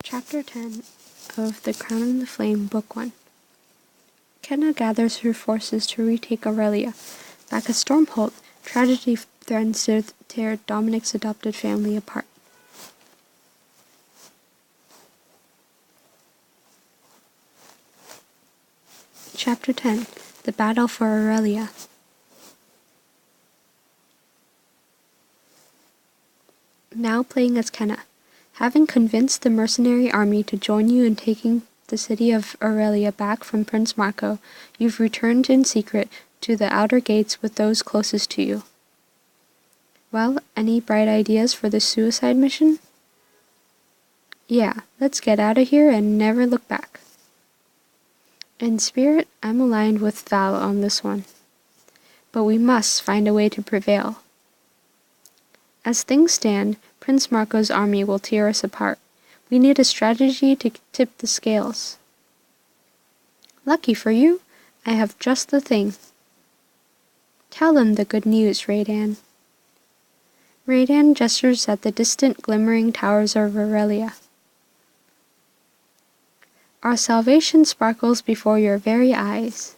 Chapter 10 of The Crown and the Flame, Book 1. Kenna gathers her forces to retake Irelia. Back at Stormholt, tragedy threatens to tear Dominic's adopted family apart. Chapter 10 The Battle for Irelia. Now playing as Kenna. Having convinced the mercenary army to join you in taking the city of Irelia back from Prince Marco, you've returned in secret to the outer gates with those closest to you. Well, any bright ideas for the suicide mission? Yeah, let's get out of here and never look back. In spirit, I'm aligned with Val on this one. But we must find a way to prevail. As things stand, Prince Marco's army will tear us apart. We need a strategy to tip the scales. Lucky for you, I have just the thing. Tell them the good news, Raydan. Raydan gestures at the distant glimmering towers of Irelia. Our salvation sparkles before your very eyes.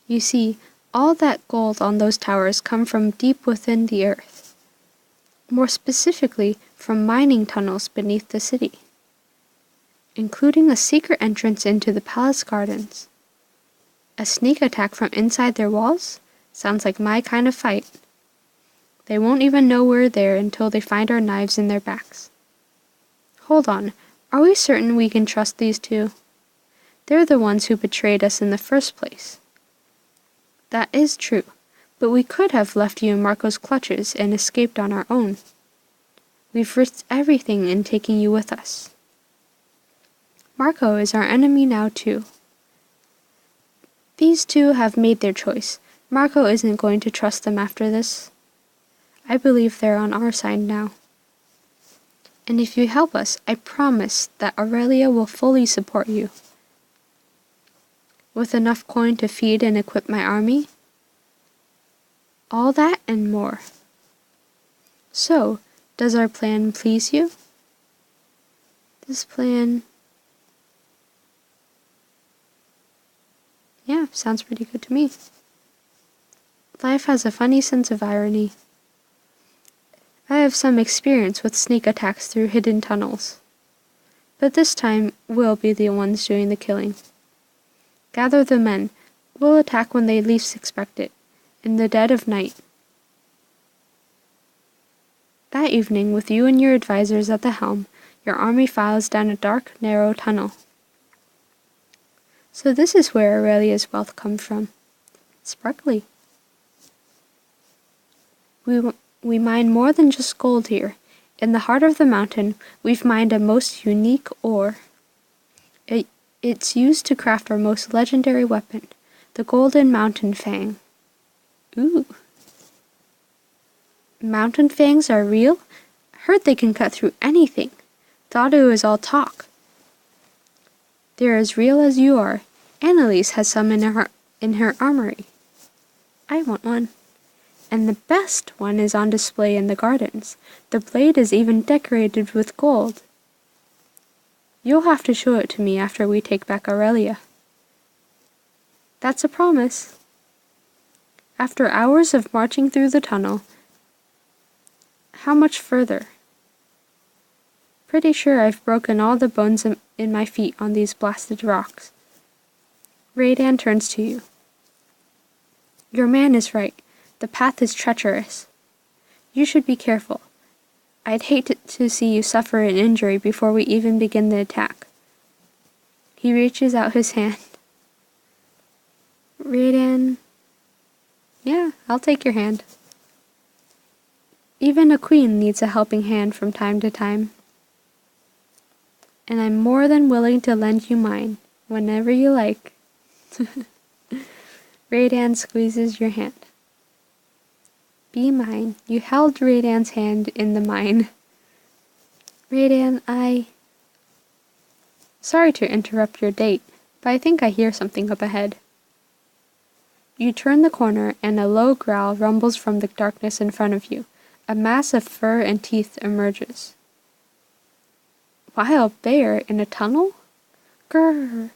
You see, all that gold on those towers come from deep within the earth. More specifically, from mining tunnels beneath the city, including a secret entrance into the palace gardens. A sneak attack from inside their walls? Sounds like my kind of fight. They won't even know we're there until they find our knives in their backs. Hold on, are we certain we can trust these two? They're the ones who betrayed us in the first place. That is true, but we could have left you in Marco's clutches and escaped on our own. We've risked everything in taking you with us. Marco is our enemy now too. These two have made their choice. Marco isn't going to trust them after this. I believe they're on our side now. And if you help us, I promise that Irelia will fully support you. With enough coin to feed and equip my army? All that and more. So, does our plan please you? This plan... Yeah, sounds pretty good to me. Life has a funny sense of irony. I have some experience with sneak attacks through hidden tunnels. But this time, we'll be the ones doing the killing. Gather the men. We'll attack when they least expect it, in the dead of night. That evening, with you and your advisors at the helm, your army files down a dark, narrow tunnel. So this is where Irelia's wealth comes from. Sparkly. We mine more than just gold here. In the heart of the mountain, we've mined a most unique ore. It's used to craft our most legendary weapon, the Golden Mountain Fang. Ooh. Mountain fangs are real? Heard they can cut through anything. Thought it was all talk. They're as real as you are. Annalise has some in her armory. I want one. And the best one is on display in the gardens. The blade is even decorated with gold. You'll have to show it to me after we take back Irelia. That's a promise. After hours of marching through the tunnel, how much further? Pretty sure I've broken all the bones in my feet on these blasted rocks. Raydan turns to you. Your man is right. The path is treacherous. You should be careful. I'd hate to see you suffer an injury before we even begin the attack. He reaches out his hand. Raydan... Yeah, I'll take your hand. Even a queen needs a helping hand from time to time. And I'm more than willing to lend you mine, whenever you like. Raydan squeezes your hand. Be mine. You held Raydan's hand in the mine. Raydan, Sorry to interrupt your date, but I think I hear something up ahead. You turn the corner and a low growl rumbles from the darkness in front of you. A mass of fur and teeth emerges. Wild bear in a tunnel? Grrr.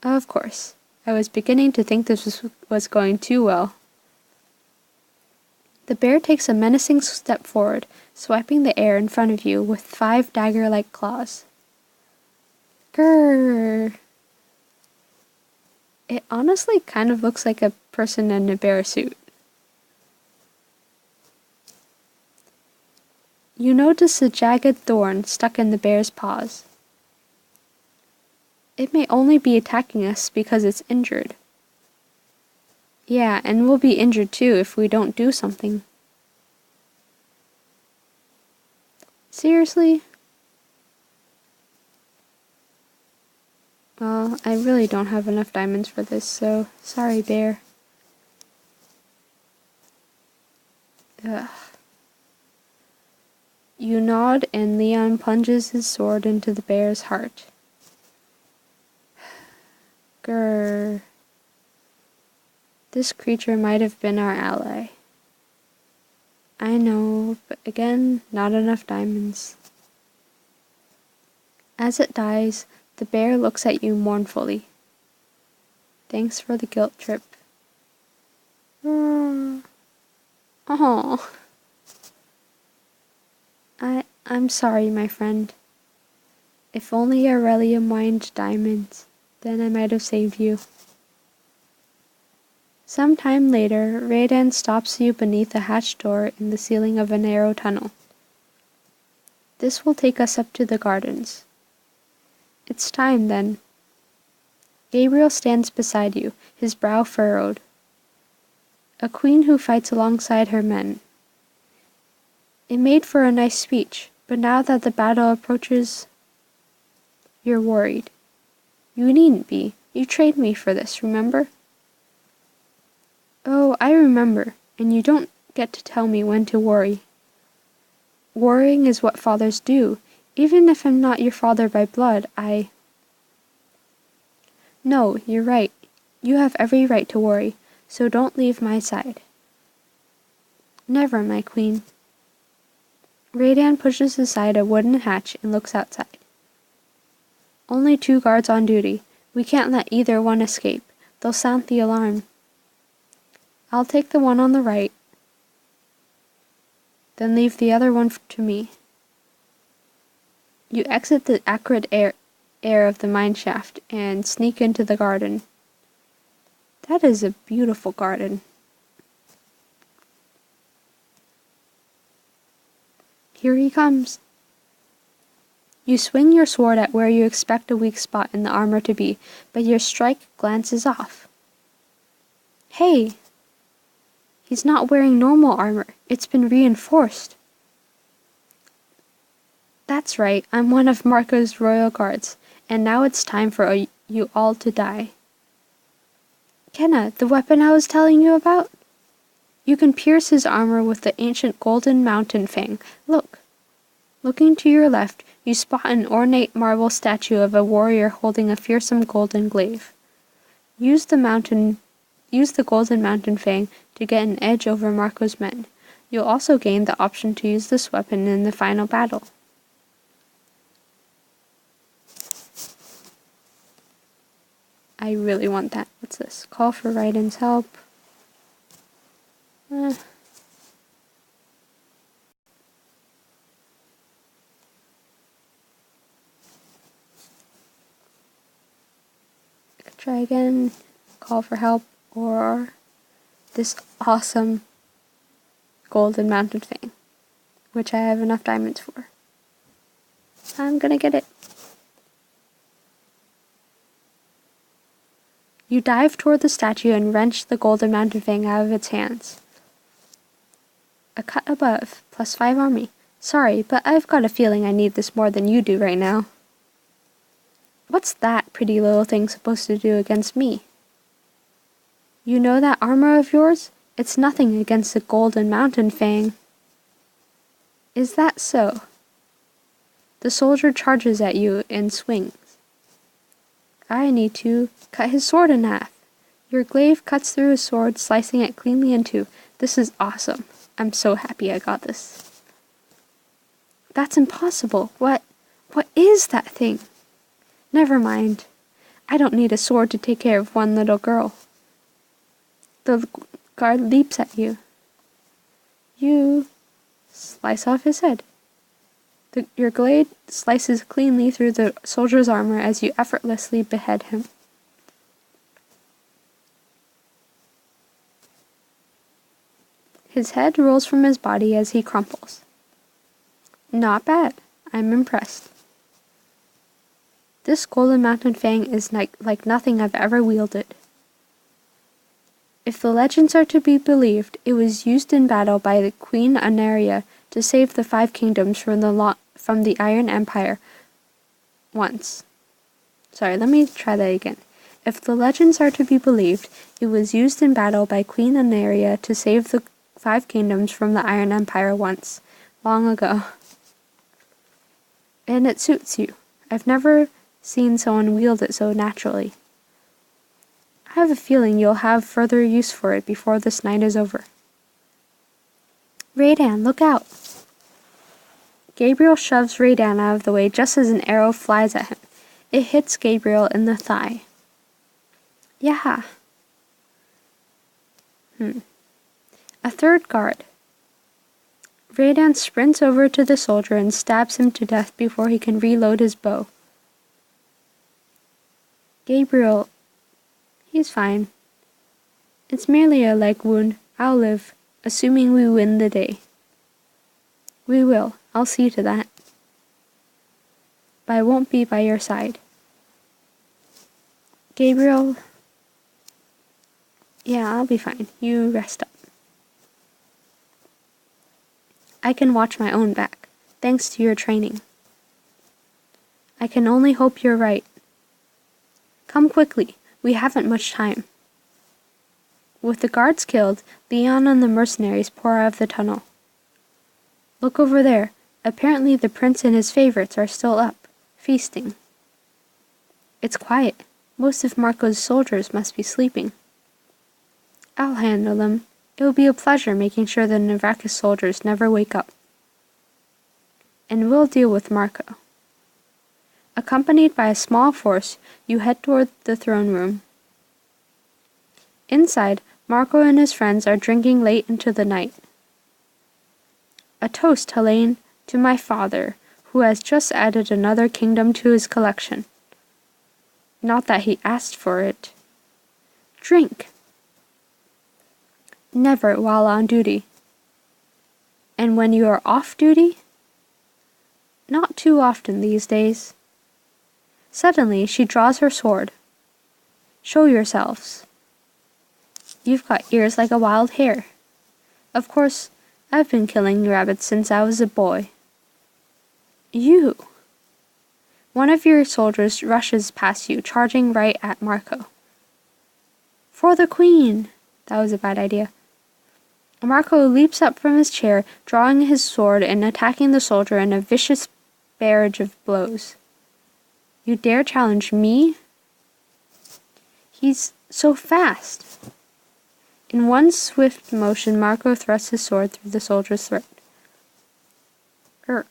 Of course. I was beginning to think this was going too well. The bear takes a menacing step forward, swiping the air in front of you with 5 dagger-like claws. Grrr. It honestly kind of looks like a person in a bear suit. You notice a jagged thorn stuck in the bear's paws. It may only be attacking us because it's injured. Yeah, and we'll be injured too if we don't do something. Seriously? Well, I really don't have enough diamonds for this, so sorry, bear. Ugh. You nod and Leon plunges his sword into the bear's heart. Grrr. This creature might have been our ally. I know, but again, not enough diamonds. As it dies, the bear looks at you mournfully. Thanks for the guilt trip. Oh. I'm sorry, my friend. If only Irelia mined diamonds, then I might have saved you. Some time later, Raydan stops you beneath a hatched door in the ceiling of a narrow tunnel. This will take us up to the gardens. It's time, then. Gabriel stands beside you, his brow furrowed. A queen who fights alongside her men. It made for a nice speech, but now that the battle approaches, you're worried. You needn't be. You trained me for this, remember? Oh, I remember, and you don't get to tell me when to worry. Worrying is what fathers do. Even if I'm not your father by blood, No, you're right. You have every right to worry, so don't leave my side. Never, my queen. Raydan pushes aside a wooden hatch and looks outside. Only 2 guards on duty. We can't let either one escape. They'll sound the alarm. I'll take the one on the right, then leave the other one to me. You exit the acrid air of the mine shaft and sneak into the garden. That is a beautiful garden. Here he comes. You swing your sword at where you expect a weak spot in the armor to be, but your strike glances off. Hey! He's not wearing normal armor. It's been reinforced. That's right, I'm one of Marco's royal guards, and now it's time for you all to die. Kenna, the weapon I was telling you about? You can pierce his armor with the ancient golden mountain fang. Look. Looking to your left, you spot an ornate marble statue of a warrior holding a fearsome golden glaive. Use the golden mountain fang to get an edge over Marco's men. You'll also gain the option to use this weapon in the final battle. I really want that. What's this? Call for Raiden's help. Try again. Call for help. Or this awesome golden mountain thing, which I have enough diamonds for. I'm gonna get it. You dive toward the statue and wrench the golden mountain fang out of its hands. A cut above, +5 on me. Sorry, but I've got a feeling I need this more than you do right now. What's that pretty little thing supposed to do against me? You know that armor of yours? It's nothing against the golden mountain fang. Is that so? The soldier charges at you and swings. I need to cut his sword in half. Your glaive cuts through his sword, slicing it cleanly in two. This is awesome. I'm so happy I got this. That's impossible. What is that thing? Never mind. I don't need a sword to take care of one little girl. The guard leaps at you. You slice off his head. Your blade slices cleanly through the soldier's armor as you effortlessly behead him. His head rolls from his body as he crumples. Not bad. I'm impressed. This golden mountain fang is like nothing I've ever wielded. If the legends are to be believed, it was used in battle by the Queen Irelia to save the 5 kingdoms from the Iron Empire once. Sorry, let me try that again. If the legends are to be believed, it was used in battle by Queen Irelia to save the 5 kingdoms from the Iron Empire once, long ago. And it suits you. I've never seen someone wield it so naturally. I have a feeling you'll have further use for it before this night is over. Raydan, look out! Gabriel shoves Raydan out of the way just as an arrow flies at him. It hits Gabriel in the thigh. Yeah. A third guard. Raydan sprints over to the soldier and stabs him to death before he can reload his bow. Gabriel, he's fine. It's merely a leg wound. I'll live, assuming we win the day. We will. I'll see to that. But I won't be by your side. Gabriel, yeah, I'll be fine. You rest up. I can watch my own back, thanks to your training. I can only hope you're right. Come quickly, we haven't much time. With the guards killed, Leon and the mercenaries pour out of the tunnel. Look over there. Apparently the prince and his favorites are still up, feasting. It's quiet. Most of Marco's soldiers must be sleeping. I'll handle them. It will be a pleasure making sure the Navrakis soldiers never wake up. And we'll deal with Marco. Accompanied by a small force, you head toward the throne room. Inside, Marco and his friends are drinking late into the night. A toast, Helene, to my father, who has just added another kingdom to his collection. Not that he asked for it. Drink. Never while on duty. And when you are off duty? Not too often these days. Suddenly, she draws her sword. Show yourselves. You've got ears like a wild hare. Of course, I've been killing rabbits since I was a boy. You. One of your soldiers rushes past you, charging right at Marco. For the queen! That was a bad idea. Marco leaps up from his chair, drawing his sword and attacking the soldier in a vicious barrage of blows. You dare challenge me? He's so fast. In one swift motion, Marco thrusts his sword through the soldier's throat. Irk.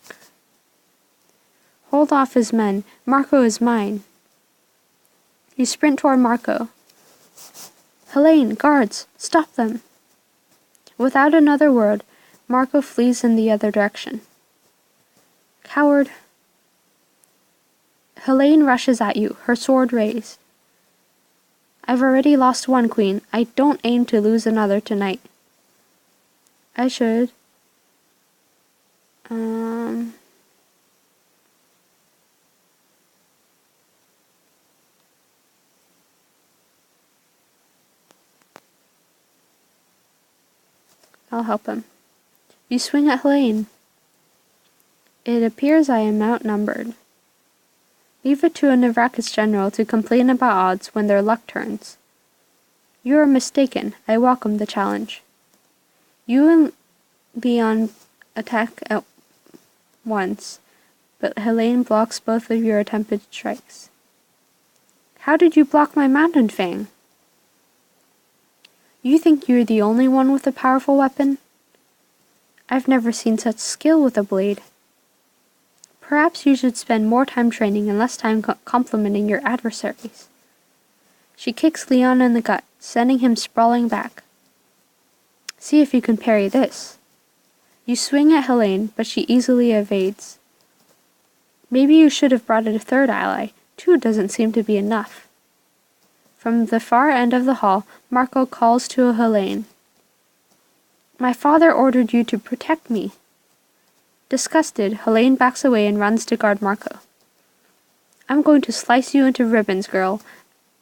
Hold off his men. Marco is mine. You sprint toward Marco. Helene, guards, stop them. Without another word, Marco flees in the other direction. Coward. Helene rushes at you, her sword raised. I've already lost one queen. I don't aim to lose another tonight. I should. I'll help him. You swing at Helene. It appears I am outnumbered. Leave it to a Navrakis general to complain about odds when their luck turns. You are mistaken. I welcome the challenge. You and Leon attack at once, but Helene blocks both of your attempted strikes. How did you block my mountain fang? You think you're the only one with a powerful weapon? I've never seen such skill with a blade. Perhaps you should spend more time training and less time complimenting your adversaries. She kicks Leon in the gut, sending him sprawling back. See if you can parry this. You swing at Helene, but she easily evades. Maybe you should have brought a third ally. 2 doesn't seem to be enough. From the far end of the hall, Marco calls to Helene. My father ordered you to protect me. Disgusted, Helene backs away and runs to guard Marco. I'm going to slice you into ribbons, girl.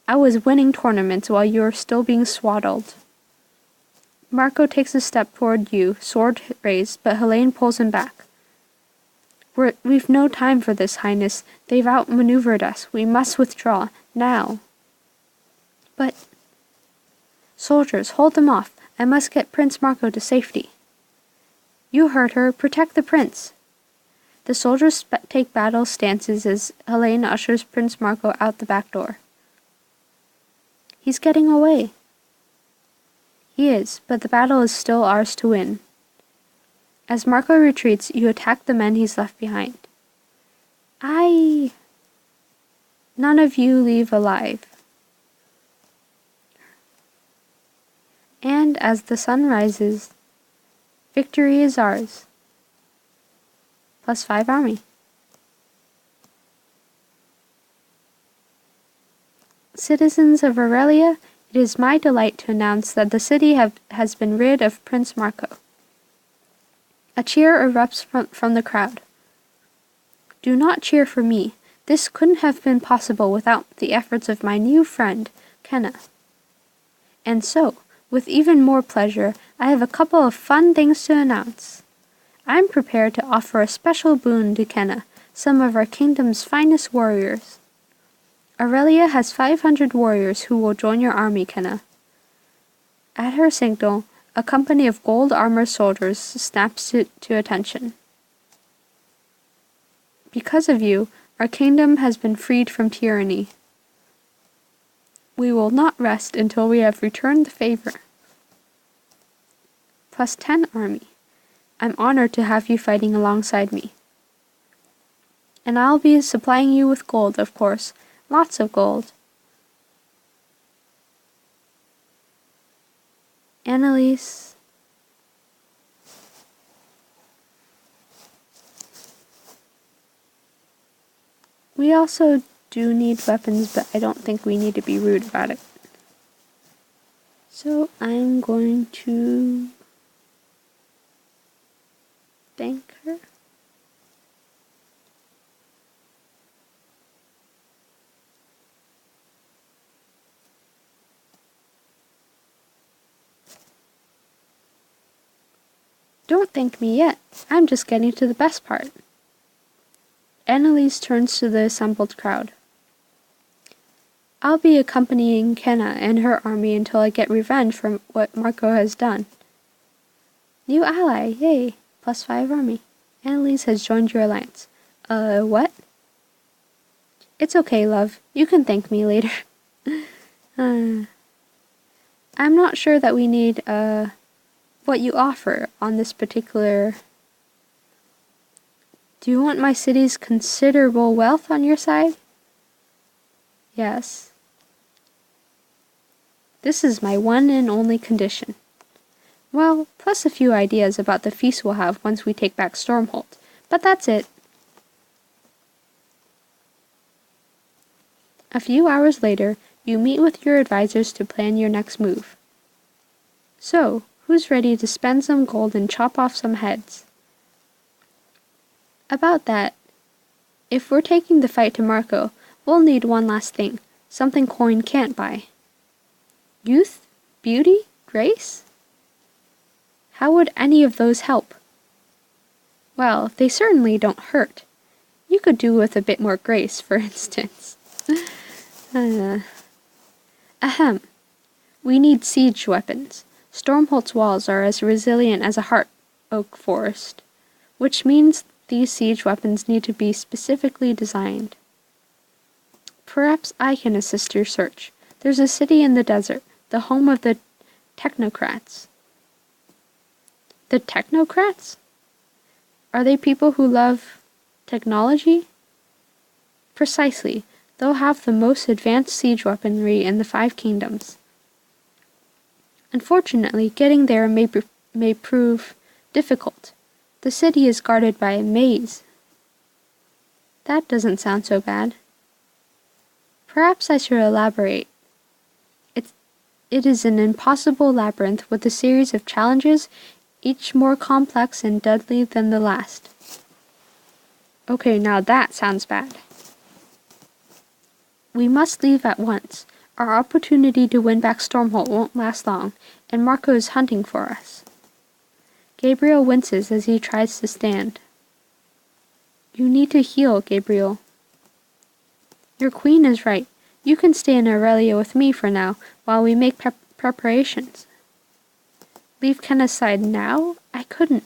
I was winning tournaments while you were still being swaddled. Marco takes a step toward you, sword raised, but Helene pulls him back. We've no time for this, Highness. They've outmaneuvered us. We must withdraw, now. But... Soldiers, hold them off. I must get Prince Marco to safety. You heard her. Protect the prince. The soldiers take battle stances as Helene ushers Prince Marco out the back door. He's getting away. He is, but the battle is still ours to win. As Marco retreats, you attack the men he's left behind. None of you leave alive. And as the sun rises, victory is ours. +5 army. Citizens of Irelia, it is my delight to announce that the city has been rid of Prince Marco. A cheer erupts from the crowd. Do not cheer for me. This couldn't have been possible without the efforts of my new friend, Kenna. And so, with even more pleasure, I have a couple of fun things to announce. I'm prepared to offer a special boon to Kenna, some of our kingdom's finest warriors. Irelia has 500 warriors who will join your army, Kenna. At her signal, a company of gold-armored soldiers snaps to attention. Because of you, our kingdom has been freed from tyranny. We will not rest until we have returned the favor. +10 army. I'm honored to have you fighting alongside me. And I'll be supplying you with gold, of course. Lots of gold. Annalise. We also do need weapons, but I don't think we need to be rude about it. So I'm going to thank her. Don't thank me yet. I'm just getting to the best part. Annalise turns to the assembled crowd. I'll be accompanying Kenna and her army until I get revenge for what Marco has done. New ally, yay! +5 army. Annalise has joined your alliance. What? It's okay, love. You can thank me later. I'm not sure that we need, what you offer on this particular... Do you want my city's considerable wealth on your side? Yes. This is my one and only condition. Well, plus a few ideas about the feast we'll have once we take back Stormholt. But that's it. A few hours later, you meet with your advisors to plan your next move. So, who's ready to spend some gold and chop off some heads? About that, if we're taking the fight to Marco, we'll need one last thing, something coin can't buy. Youth? Beauty? Grace? How would any of those help? Well, they certainly don't hurt. You could do with a bit more grace, for instance. Ahem. We need siege weapons. Stormholt's walls are as resilient as a heart oak forest, which means these siege weapons need to be specifically designed. Perhaps I can assist your search. There's a city in the desert, the home of the technocrats. The technocrats? Are they people who love Technology? Precisely. They'll have the most advanced siege weaponry in the 5 kingdoms. Unfortunately, getting there may prove difficult. The city is guarded by a maze. That doesn't sound so bad. Perhaps I should elaborate. It is an impossible labyrinth with a series of challenges, each more complex and deadly than the last. Okay, now that sounds bad. We must leave at once. Our opportunity to win back Stormholt won't last long, and Marco is hunting for us. Gabriel winces as he tries to stand. You need to heal, Gabriel. Your queen is right. You can stay in Irelia with me for now, while we make preparations. Leave Kenna's side now? I couldn't.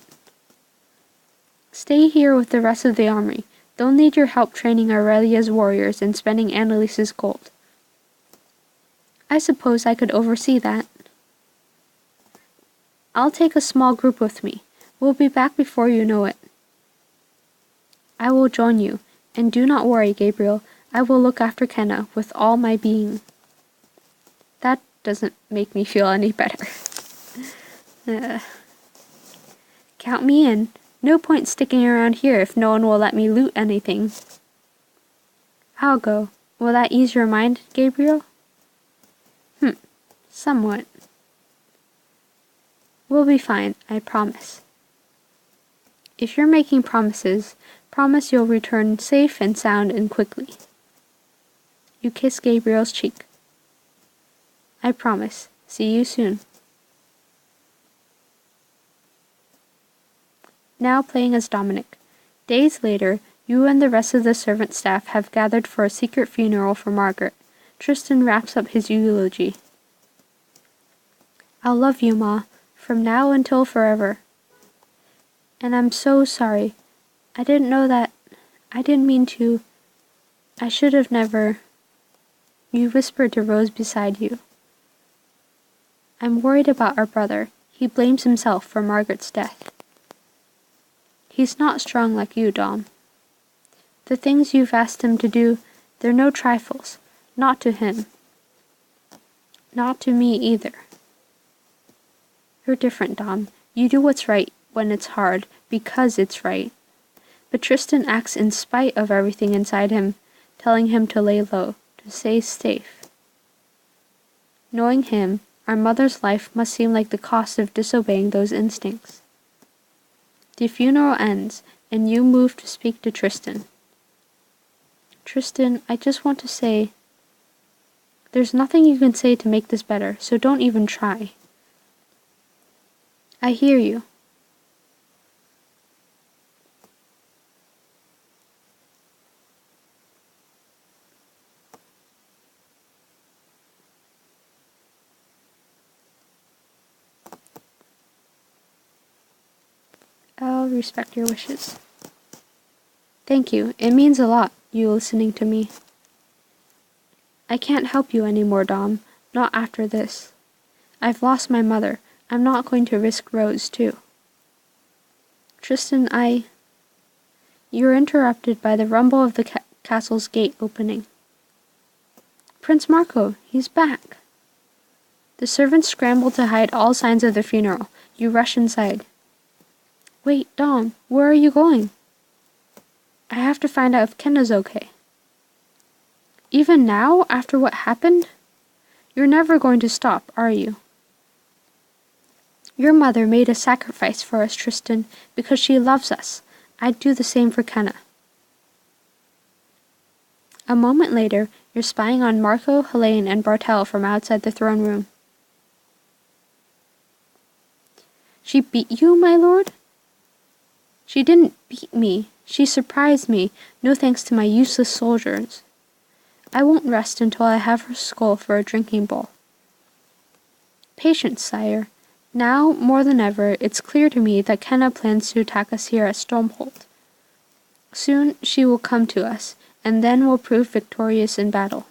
Stay here with the rest of the army. They'll need your help training Irelia's warriors and spending Annalise's gold. I suppose I could oversee that. I'll take a small group with me. We'll be back before you know it. I will join you, and do not worry, Gabriel. I will look after Kenna with all my being. That doesn't make me feel any better. Count me in. No point sticking around here if no one will let me loot anything. I'll go. Will that ease your mind, Gabriel? Somewhat. We'll be fine, I promise. If you're making promises, promise you'll return safe and sound and quickly. You kiss Gabriel's cheek. I promise. See you soon. Now playing as Dominic. Days later, you and the rest of the servant staff have gathered for a secret funeral for Margaret. Tristan wraps up his eulogy. I'll love you, Ma, from now until forever. And I'm so sorry. I didn't know that. I didn't mean to. I should have never. You whispered to Rose beside you. I'm worried about our brother. He blames himself for Margaret's death. He's not strong like you, Dom. The things you've asked him to do, they're no trifles. Not to him. Not to me either. You're different, Dom. You do what's right when it's hard, because it's right. But Tristan acts in spite of everything inside him, telling him to lay low, to stay safe. Knowing him, our mother's life must seem like the cost of disobeying those instincts. The funeral ends, and you move to speak to Tristan. Tristan, I just want to say, there's nothing you can say to make this better, so don't even try. I hear you. I'll respect your wishes. Thank you. It means a lot, you listening to me. I can't help you anymore, Dom. Not after this. I've lost my mother. I'm not going to risk Rose, too. Tristan, You're interrupted by the rumble of the castle's gate opening. Prince Marco, he's back. The servants scramble to hide all signs of the funeral. You rush inside. Wait, Dom, where are you going? I have to find out if Kenna's okay. Even now, after what happened? You're never going to stop, are you? Your mother made a sacrifice for us, Tristan, because she loves us. I'd do the same for Kenna. A moment later, you're spying on Marco, Helene, and Bartel from outside the throne room. She beat you, my lord? She didn't beat me. She surprised me, no thanks to my useless soldiers. I won't rest until I have her skull for a drinking bowl. Patience, sire. Now, more than ever, it's clear to me that Kenna plans to attack us here at Stormholt. Soon she will come to us, and then we'll prove victorious in battle.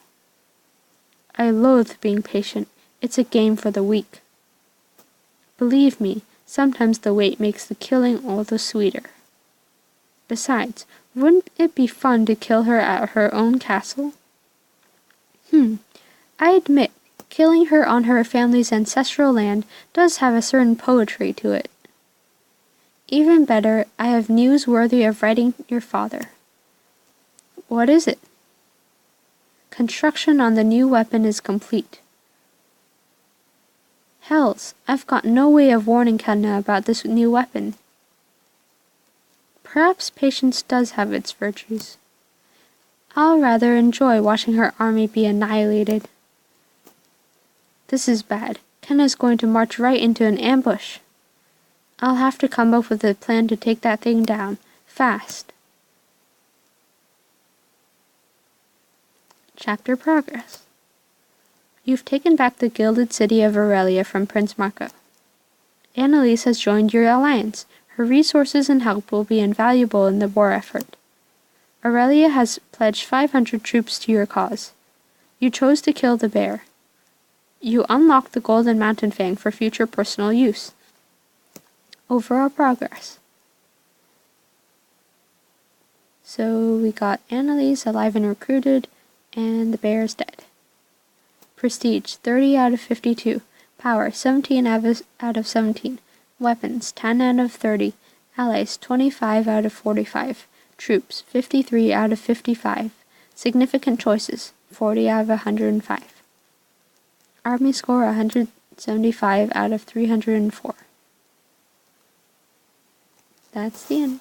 I loathe being patient. It's a game for the weak. Believe me, sometimes the wait makes the killing all the sweeter. Besides, Wouldn't it be fun to kill her at her own castle? I admit, killing her on her family's ancestral land does have a certain poetry to it. Even better, I have news worthy of writing your father. What is it? Construction on the new weapon is complete. Hells, I've got no way of warning Kenna about this new weapon. Perhaps patience does have its virtues. I'll rather enjoy watching her army be annihilated. This is bad. Kenna's going to march right into an ambush. I'll have to come up with a plan to take that thing down, fast. Chapter Progress. You've taken back the gilded city of Irelia from Prince Marco. Annalise has joined your alliance. Her resources and help will be invaluable in the war effort. Irelia has pledged 500 troops to your cause. You chose to kill the bear. You unlocked the Golden Mountain Fang for future personal use. Overall progress. So we got Annalise alive and recruited, and the bear is dead. Prestige, 30 out of 52. Power, 17 out of 17. Weapons, 10 out of 30. Allies, 25 out of 45. Troops, 53 out of 55. Significant choices, 40 out of 105. Army score, 175 out of 304. That's the end.